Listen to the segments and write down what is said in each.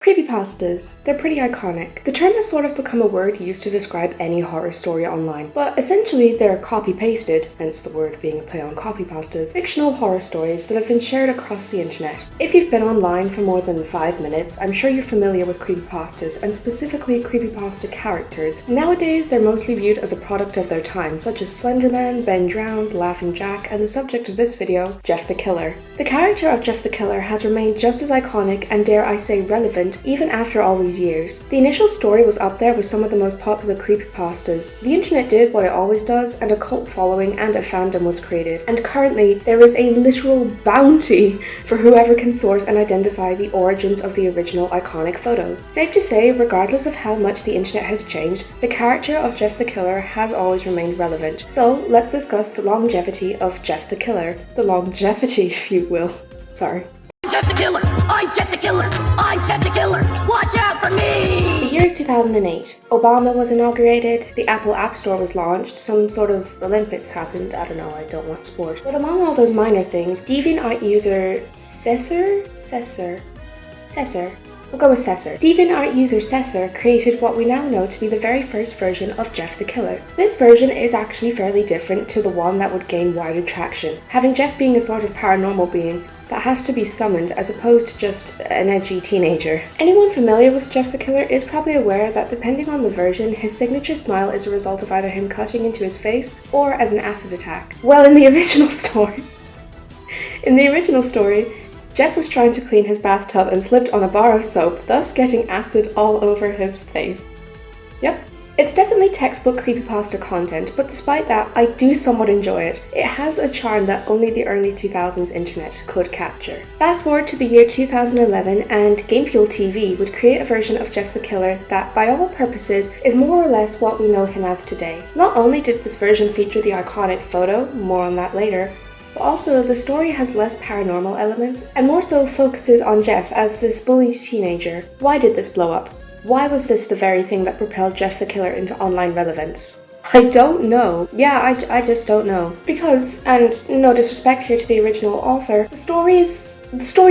Creepypastas. They're pretty iconic. The term has sort of become a word used to describe any horror story online, but essentially they're copy-pasted, hence the word being a play on copypastas, fictional horror stories that have been shared across the internet. If you've been online for more than 5 minutes, I'm sure you're familiar with creepypastas, and specifically creepypasta characters. Nowadays, they're mostly viewed as a product of their time, such as Slenderman, Ben Drowned, Laughing Jack, and the subject of this video, Jeff the Killer. The character of Jeff the Killer has remained just as iconic and, dare I say, relevant even after all these years. The initial story was up there with some of the most popular creepypastas. The internet did what it always does, and a cult following and a fandom was created. And currently, there is a literal bounty for whoever can source and identify the origins of the original iconic photo. Safe to say, regardless of how much the internet has changed, the character of Jeff the Killer has always remained relevant. So let's discuss the longevity of Jeff the Killer. The longevity, if you will. Sorry. Jeff the Killer! I'm Jeff the Killer! I'm Jeff the Killer! Watch out for me! The year is 2008. Obama was inaugurated, the Apple App Store was launched, some sort of Olympics happened, I don't know, I don't want sport. But among all those minor things, DeviantArt user Cesar? We'll go with Cesar. DeviantArt user Cesar created what we now know to be the very first version of Jeff the Killer. This version is actually fairly different to the one that would gain wider traction, having Jeff being a sort of paranormal being that has to be summoned as opposed to just an edgy teenager. Anyone familiar with Jeff the Killer is probably aware that depending on the version, his signature smile is a result of either him cutting into his face or as an acid attack. Well, in the original story, Jeff was trying to clean his bathtub and slipped on a bar of soap, thus getting acid all over his face. Yep. It's definitely textbook creepypasta content, but despite that, I do somewhat enjoy it. It has a charm that only the early 2000s internet could capture. Fast forward to the year 2011 and GameFuel TV would create a version of Jeff the Killer that, by all purposes, is more or less what we know him as today. Not only did this version feature the iconic photo, more on that later, but also the story has less paranormal elements and more so focuses on Jeff as this bullied teenager. Why did this blow up? Why was this the very thing that propelled Jeff the Killer into online relevance? I don't know. Yeah, I just don't know. Because, and no disrespect here to the original author, the story's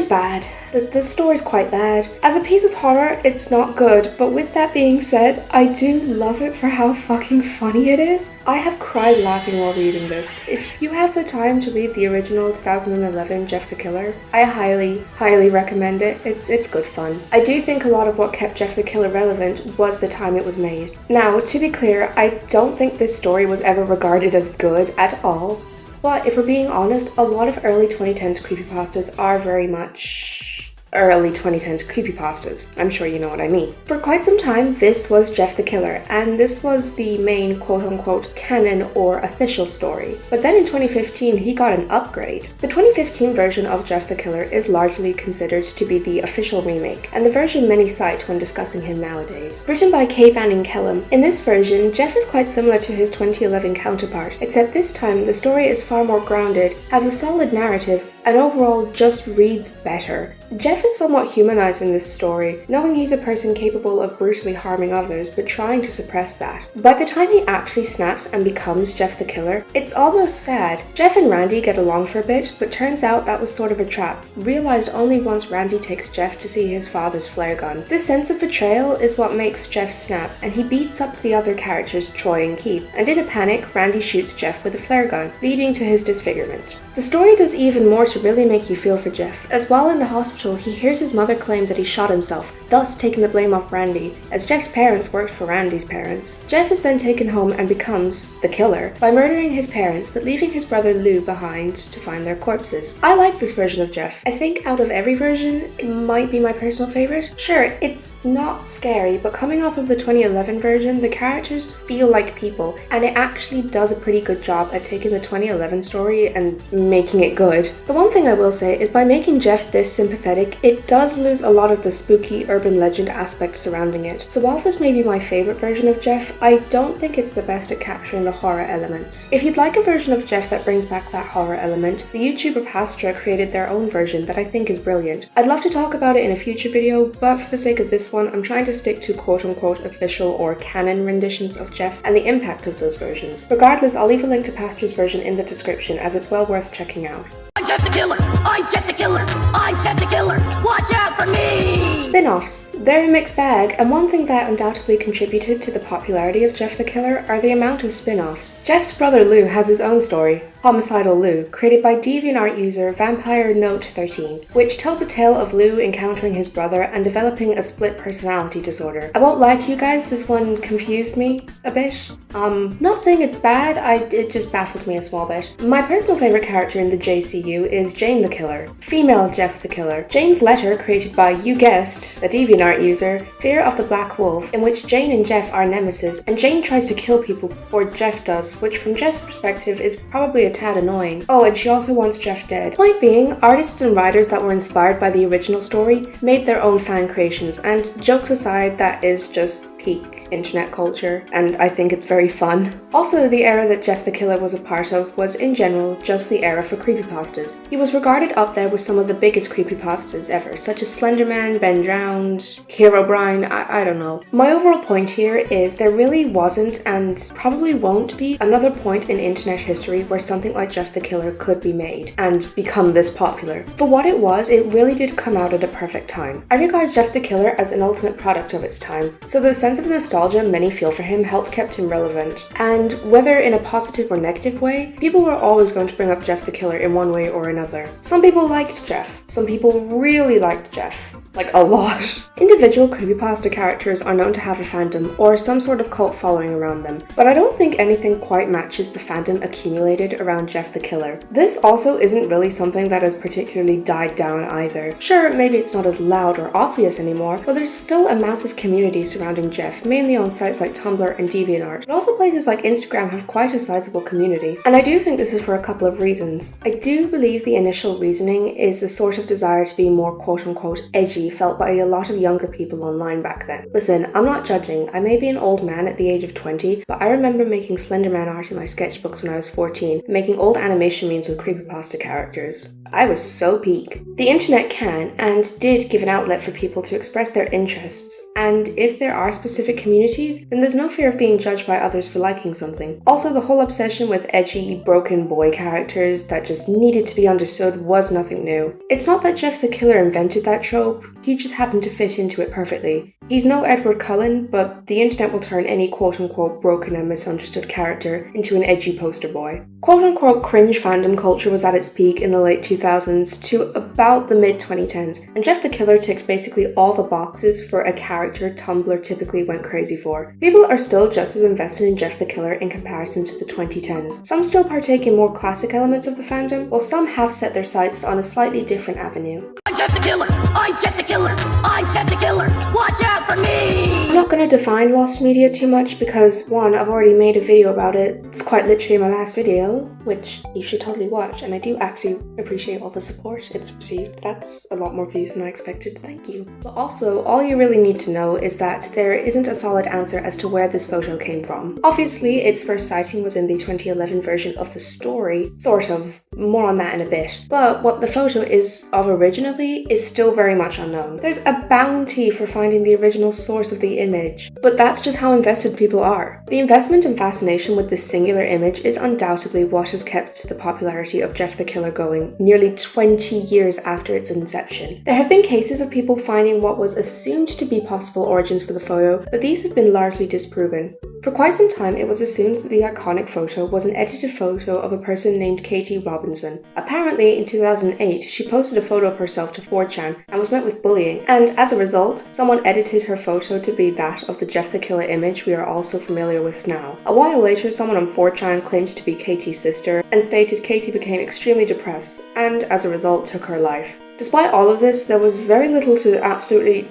bad. The story's quite bad. As a piece of horror, it's not good, but with that being said, I do love it for how fucking funny it is. I have cried laughing while reading this. If you have the time to read the original 2011 Jeff the Killer, I highly recommend it. It's good fun. I do think a lot of what kept Jeff the Killer relevant was the time it was made. Now, to be clear, I don't think this story was ever regarded as good at all. But if we're being honest, a lot of early 2010s creepypastas are very much early 2010s creepypastas. I'm sure you know what I mean. For quite some time, this was Jeff the Killer, and this was the main quote-unquote canon or official story. But then in 2015, he got an upgrade. The 2015 version of Jeff the Killer is largely considered to be the official remake, and the version many cite when discussing him nowadays. Written by Kay Banning Kellum, in this version, Jeff is quite similar to his 2011 counterpart, except this time the story is far more grounded, has a solid narrative, and overall just reads better. Jeff is somewhat humanized in this story, knowing he's a person capable of brutally harming others but trying to suppress that. By the time he actually snaps and becomes Jeff the Killer, it's almost sad. Jeff and Randy get along for a bit, but turns out that was sort of a trap, realized only once Randy takes Jeff to see his father's flare gun. This sense of betrayal is what makes Jeff snap, and he beats up the other characters Troy and Keith, and in a panic, Randy shoots Jeff with a flare gun, leading to his disfigurement. The story does even more to really make you feel for Jeff, as while in the hospital he hears his mother claim that he shot himself, thus taking the blame off Randy, as Jeff's parents worked for Randy's parents. Jeff is then taken home and becomes the killer by murdering his parents but leaving his brother Lou behind to find their corpses. I like this version of Jeff. I think out of every version, it might be my personal favorite. Sure, it's not scary, but coming off of the 2011 version, the characters feel like people, and it actually does a pretty good job at taking the 2011 story and making it good. The one thing I will say is by making Jeff this sympathetic, it does lose a lot of the spooky urban legend aspect surrounding it. So while this may be my favorite version of Jeff, I don't think it's the best at capturing the horror elements. If you'd like a version of Jeff that brings back that horror element, the YouTuber Pastra created their own version that I think is brilliant. I'd love to talk about it in a future video, but for the sake of this one, I'm trying to stick to quote-unquote official or canon renditions of Jeff and the impact of those versions. Regardless, I'll leave a link to Pastra's version in the description as it's well worth checking out. I'm Jeff the Killer! I'm Jeff the Killer! I'm Jeff the Killer! Watch out for me! Spinoffs. They're a mixed bag, and one thing that undoubtedly contributed to the popularity of Jeff the Killer are the amount of spin-offs. Jeff's brother Lou has his own story, Homicidal Lou, created by DeviantArt user Vampire Note 13, which tells a tale of Lou encountering his brother and developing a split personality disorder. I won't lie to you guys, this one confused me a bit. Not saying it's bad, it just baffled me a small bit. My personal favourite character in the JCU is Jane the Killer, female Jeff the Killer. Jane's letter, created by, you guessed, a DeviantArt user, Fear of the Black Wolf, in which Jane and Jeff are nemesis, and Jane tries to kill people before Jeff does, which from Jeff's perspective is probably a tad annoying. Oh, and she also wants Jeff dead. Point being, artists and writers that were inspired by the original story made their own fan creations, and jokes aside, that is just peak internet culture, and I think it's very fun. Also, the era that Jeff the Killer was a part of was, in general, just the era for creepypastas. He was regarded up there with some of the biggest creepypastas ever, such as Slenderman, Ben Drowned, Herobrine, I don't know. My overall point here is there really wasn't, and probably won't be, another point in internet history where something like Jeff the Killer could be made and become this popular. For what it was, it really did come out at a perfect time. I regard Jeff the Killer as an ultimate product of its time, so the sense of nostalgia many feel for him helped keep him relevant. And whether in a positive or negative way, people were always going to bring up Jeff the Killer in one way or another. Some people liked Jeff. Some people really liked Jeff. Like, a lot. Individual creepypasta characters are known to have a fandom or some sort of cult following around them, but I don't think anything quite matches the fandom accumulated around Jeff the Killer. This also isn't really something that has particularly died down either. Sure, maybe it's not as loud or obvious anymore, but there's still a massive community surrounding Jeff, mainly on sites like Tumblr and DeviantArt. And also places like Instagram have quite a sizable community. And I do think this is for a couple of reasons. I do believe the initial reasoning is the sort of desire to be more quote-unquote edgy felt by a lot of younger people online back then. Listen, I'm not judging. I may be an old man at the age of 20, but I remember making Slenderman art in my sketchbooks when I was 14, making old animation memes with creepypasta characters. I was so peak. The internet can and did give an outlet for people to express their interests, and if there are specific communities, then there's no fear of being judged by others for liking something. Also, the whole obsession with edgy, broken boy characters that just needed to be understood was nothing new. It's not that Jeff the Killer invented that trope, he just happened to fit into it perfectly. He's no Edward Cullen, but the internet will turn any quote-unquote broken and misunderstood character into an edgy poster boy. Quote-unquote cringe fandom culture was at its peak in the late 2000s to about the mid-2010s, and Jeff the Killer ticked basically all the boxes for a character Tumblr typically went crazy for. People are still just as invested in Jeff the Killer in comparison to the 2010s. Some still partake in more classic elements of the fandom, while some have set their sights on a slightly different avenue. I'm Jeff the Killer! I'm Jeff the Killer! I'm Jeff the Killer! Watch out for me! I'm not going to define lost media too much because, one, I've already made a video about it. It's quite literally my last video, which you should totally watch, and I do actually appreciate all the support it's received. That's a lot more views than I expected, thank you. But also, all you really need to know is that there isn't a solid answer as to where this photo came from. Obviously, its first sighting was in the 2011 version of the story, sort of. More on that in a bit. But what the photo is of originally is still very much unknown. There's a bounty for finding the original source of the image, but that's just how invested people are. The investment and fascination with this singular image is undoubtedly what has kept the popularity of Jeff the Killer going nearly 20 years after its inception. There have been cases of people finding what was assumed to be possible origins for the photo, but these have been largely disproven. For quite some time, it was assumed that the iconic photo was an edited photo of a person named Katie Robinson. Apparently, in 2008, she posted a photo of herself to 4chan and was met with bullying, and as a result, someone edited her photo to be that of the Jeff the Killer image we are all so familiar with now. A while later, someone on 4chan claimed to be Katie's sister and stated Katie became extremely depressed and, as a result, took her life. Despite all of this, there was very little to absolutely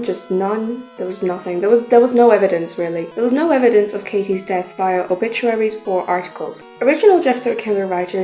just none. There was nothing. There was no evidence, really. There was no evidence of Katie's death via obituaries or articles. Original Jeff the Killer writer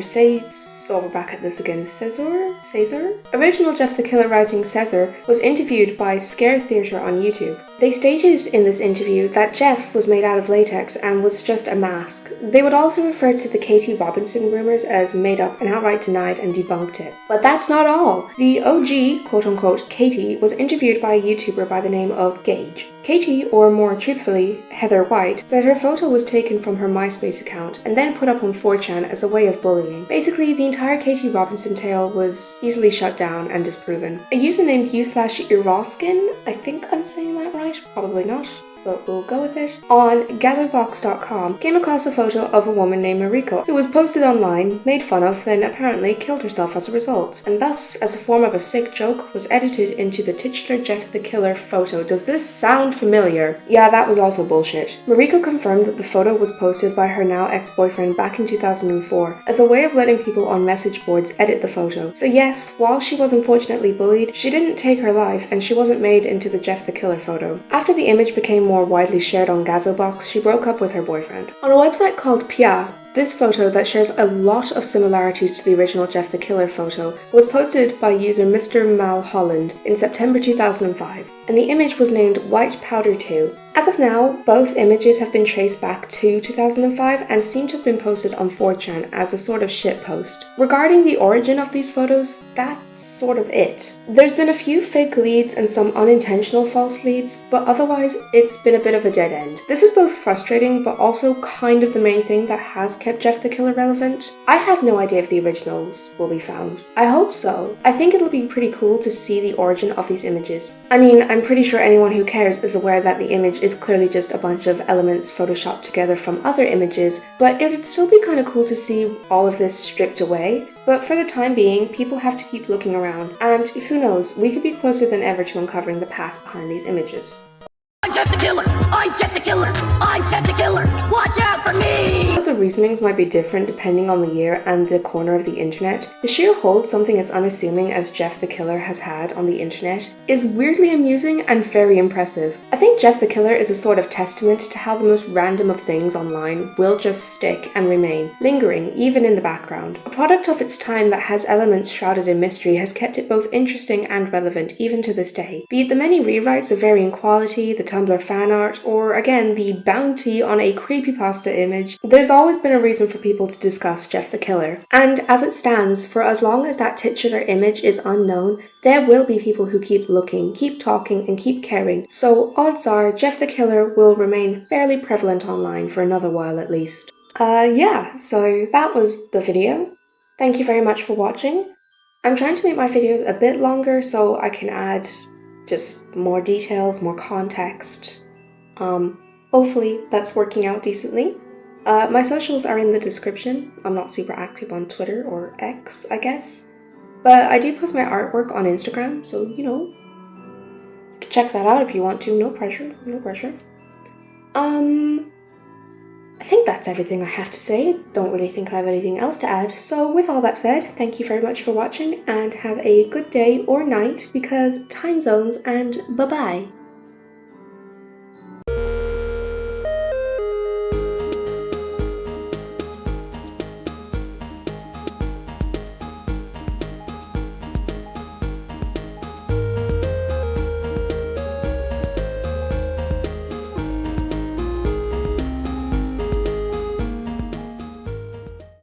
we're back at this again. Caesar? Original Jeff the Killer writing Caesar was interviewed by Scare Theatre on YouTube. They stated in this interview that Jeff was made out of latex and was just a mask. They would also refer to the Katie Robinson rumors as made up and outright denied and debunked it. But that's not all. The OG, quote-unquote, Katie was interviewed by a YouTuber by the name of Gage. Katie, or more truthfully, Heather White, said her photo was taken from her MySpace account and then put up on 4chan as a way of bullying. Basically, the entire Katie Robinson tale was easily shut down and disproven. A user named u/Iroskin, I think I'm saying that right, probably not, but we'll go with it, on Gazzobox.com came across a photo of a woman named Mariko who was posted online, made fun of, then apparently killed herself as a result, and thus, as a form of a sick joke, was edited into the titular Jeff the Killer photo. Does this sound familiar? Yeah, that was also bullshit. Mariko confirmed that the photo was posted by her now ex-boyfriend back in 2004 as a way of letting people on message boards edit the photo. So yes, while she was unfortunately bullied, she didn't take her life and she wasn't made into the Jeff the Killer photo. After the image became more widely shared on Gazzobox, she broke up with her boyfriend. On a website called Pia, this photo that shares a lot of similarities to the original Jeff the Killer photo was posted by user Mr. Malholland in September 2005, and the image was named White Powder 2. As of now, both images have been traced back to 2005 and seem to have been posted on 4chan as a sort of shitpost. Regarding the origin of these photos, that's sort of it. There's been a few fake leads and some unintentional false leads, but otherwise it's been a bit of a dead end. This is both frustrating but also kind of the main thing that has kept Jeff the Killer relevant. I have no idea if the originals will be found. I hope so. I think it'll be pretty cool to see the origin of these images. I mean, I'm pretty sure anyone who cares is aware that the image is clearly just a bunch of elements photoshopped together from other images, but it would still be kind of cool to see all of this stripped away. But for the time being, people have to keep looking around, and who knows, we could be closer than ever to uncovering the past behind these images. I'm Jeff the Killer! I'm Jeff the Killer! I'm Jeff the Killer! Watch out for me! The reasonings might be different depending on the year and the corner of the internet. The sheer hold something as unassuming as Jeff the Killer has had on the internet is weirdly amusing and very impressive. I think Jeff the Killer is a sort of testament to how the most random of things online will just stick and remain, lingering even in the background. A product of its time that has elements shrouded in mystery has kept it both interesting and relevant even to this day. Be it the many rewrites of varying quality, the Tumblr fan art, or again the bounty on a creepypasta image, there's always been a reason for people to discuss Jeff the Killer. And as it stands, for as long as that titular image is unknown, there will be people who keep looking, keep talking, and keep caring. So odds are Jeff the Killer will remain fairly prevalent online for another while at least. Yeah, so that was the video. Thank you very much for watching. I'm trying to make my videos a bit longer so I can add just more details, more context. Hopefully that's working out decently. My socials are in the description. I'm not super active on Twitter or X, I guess. But I do post my artwork on Instagram, so, you know, you can check that out if you want to. No pressure, no pressure. I think that's everything I have to say. Don't really think I have anything else to add. So with all that said, thank you very much for watching and have a good day or night because time zones, and bye-bye.